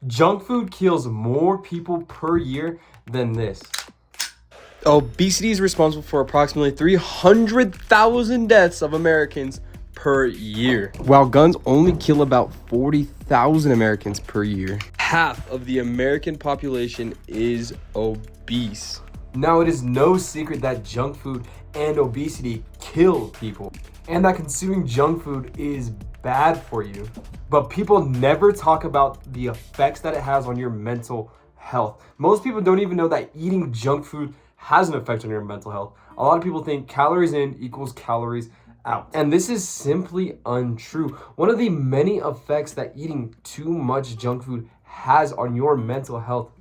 Junk food kills more people per year than this. Obesity is responsible for approximately 300,000 deaths of Americans per year, while guns only kill about 40,000 Americans per year. Half of the American population is obese. Now, it is no secret that junk food and obesity kill people, and that consuming junk food is bad for you. But people never talk about the effects that it has on your mental health. Most people don't even know that eating junk food has an effect on your mental health. A lot of people think calories in equals calories out. And this is simply untrue. One of the many effects that eating too much junk food has on your mental health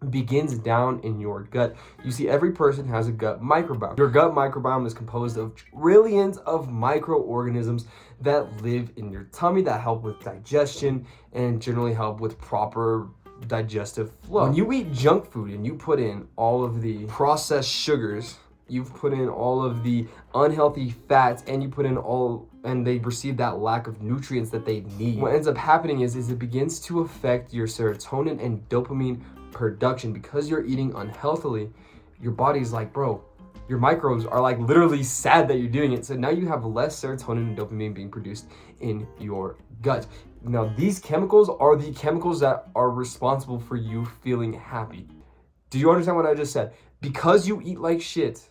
begins down in your gut. You see, every person has a gut microbiome. Your gut microbiome is composed of trillions of microorganisms that live in your tummy that help with digestion and generally help with proper digestive flow. When you eat junk food and you put in all of the processed sugars, you've put in all of the unhealthy fats, and you put in and they receive that lack of nutrients that they need. What ends up happening is it begins to affect your serotonin and dopamine production. Because you're eating unhealthily, your body's like, bro, your microbes are like literally sad that you're doing it. So now you have less serotonin and dopamine being produced in your gut. Now, these chemicals are the chemicals that are responsible for you feeling happy. Do you understand what I just said? Because you eat like shit,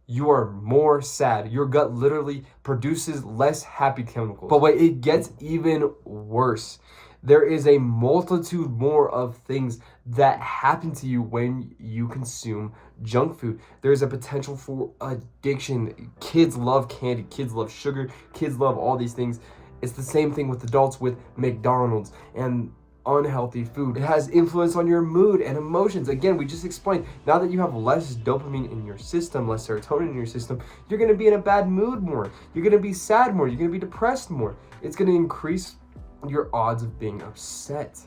you are more sad. Your gut literally produces less happy chemicals. But wait, it gets even worse. There is a multitude more of things that happen to you when you consume junk food. There's a potential for addiction. Kids love candy, kids love sugar, kids love all these things. It's the same thing with adults with McDonald's and unhealthy food. It has influence on your mood and emotions. Again, we just explained, now that you have less dopamine in your system, less serotonin in your system, you're going to be in a bad mood more. You're going to be sad more. You're going to be depressed more. It's going to increase your odds of being upset.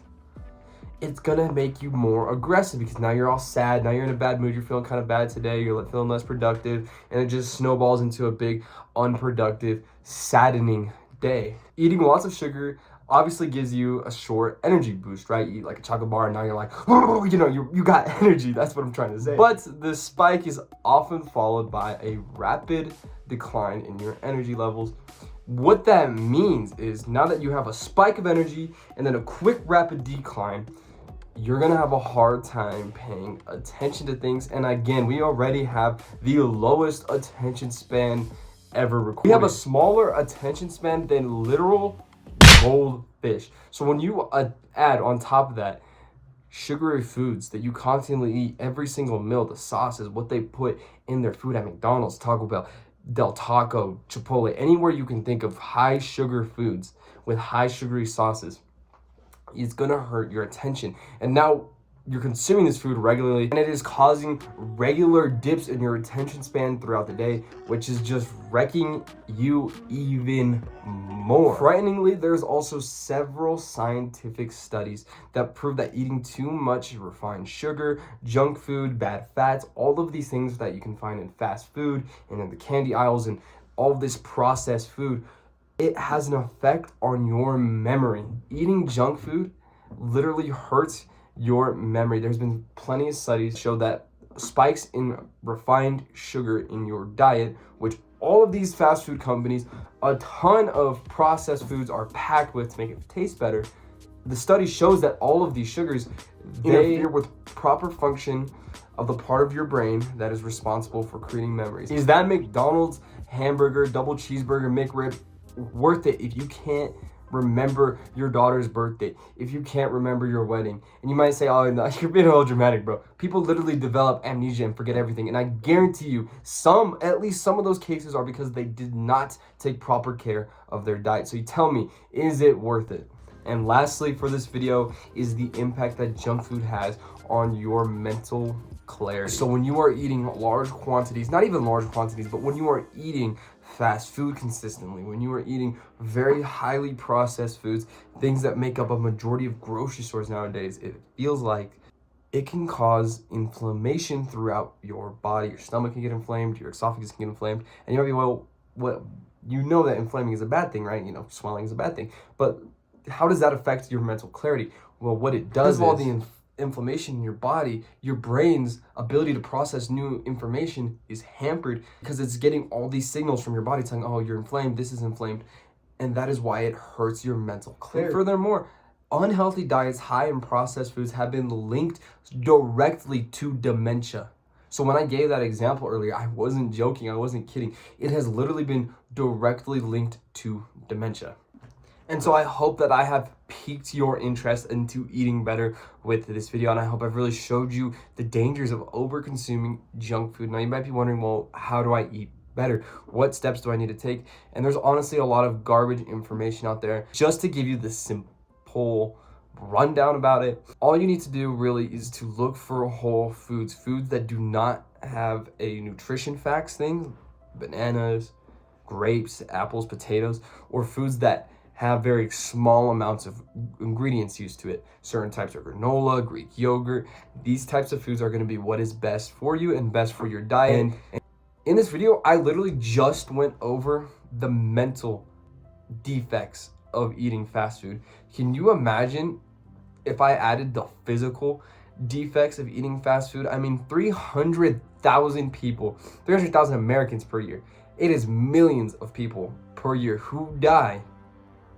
It's gonna make you more aggressive because now you're all sad. Now you're in a bad mood. You're feeling kind of bad today. You're feeling less productive, and it just snowballs into a big, unproductive, saddening day. Eating lots of sugar obviously gives you a short energy boost, right? You eat like a chocolate bar, and now you're like, you got energy. That's what I'm trying to say. But the spike is often followed by a rapid decline in your energy levels. What that means is, now that you have a spike of energy and then a quick rapid decline, you're gonna have a hard time paying attention to things. And again, we already have the lowest attention span ever recorded. We have a smaller attention span than literal goldfish. So when you add on top of that sugary foods that you constantly eat every single meal, the sauces, what they put in their food at McDonald's, Taco Bell, Del Taco, Chipotle, anywhere you can think of high sugar foods with high sugary sauces, it's gonna hurt your attention. And now you're consuming this food regularly, and it is causing regular dips in your attention span throughout the day, which is just wrecking you even more. Frighteningly, there's also several scientific studies that prove that eating too much refined sugar, junk food, bad fats, all of these things that you can find in fast food and in the candy aisles and all of this processed food, it has an effect on your memory. Eating junk food literally hurts your memory. There's been plenty of studies show that spikes in refined sugar in your diet, which all of these fast food companies, a ton of processed foods are packed with to make it taste better. The study shows that all of these sugars, they interfere with proper function of the part of your brain that is responsible for creating memories. Is that McDonald's hamburger, double cheeseburger, McRib worth it if you can't remember your daughter's birthday, if you can't remember your wedding? And you might say, oh no, you're being a little dramatic, bro. People literally develop amnesia and forget everything, and I guarantee you at least some of those cases are because they did not take proper care of their diet. So you tell me, is it worth it? And lastly for this video is the impact that junk food has on your mental clarity. So when you are eating large quantities, not even large quantities, but when you are eating fast food consistently, when you are eating very highly processed foods, things that make up a majority of grocery stores nowadays, it feels like it can cause inflammation throughout your body. Your stomach can get inflamed, your esophagus can get inflamed, and you might be, well, you know that inflaming is a bad thing, right? Swelling is a bad thing, but how does that affect your mental clarity? Well, what it does is all the inflammation in your body, your brain's ability to process new information is hampered because it's getting all these signals from your body telling, oh, you're inflamed, this is inflamed. And that is why it hurts your mental clarity. And furthermore, unhealthy diets high in processed foods have been linked directly to dementia. So when I gave that example earlier, I wasn't joking, I wasn't kidding. It has literally been directly linked to dementia. And so I hope that I have piqued your interest into eating better with this video, and I hope I've really showed you the dangers of over-consuming junk food. Now you might be wondering, well, how do I eat better? What steps do I need to take? And there's honestly a lot of garbage information out there. Just to give you the simple rundown about it, all you need to do really is to look for whole foods, foods that do not have a nutrition facts thing, bananas, grapes, apples, potatoes, or foods that have very small amounts of ingredients used to it. Certain types of granola, Greek yogurt, these types of foods are going to be what is best for you and best for your diet. And in this video, I literally just went over the mental defects of eating fast food. Can you imagine if I added the physical defects of eating fast food? I mean, 300,000 people, 300,000 Americans per year. It is millions of people per year who die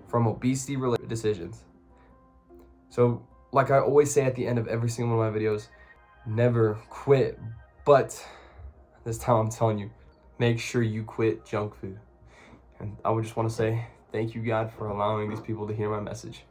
from obesity-related decisions. So, like I always say at the end of every single one of my videos, never quit. But this time I'm telling you, make sure you quit junk food. And I would just want to say thank you, God, for allowing these people to hear my message.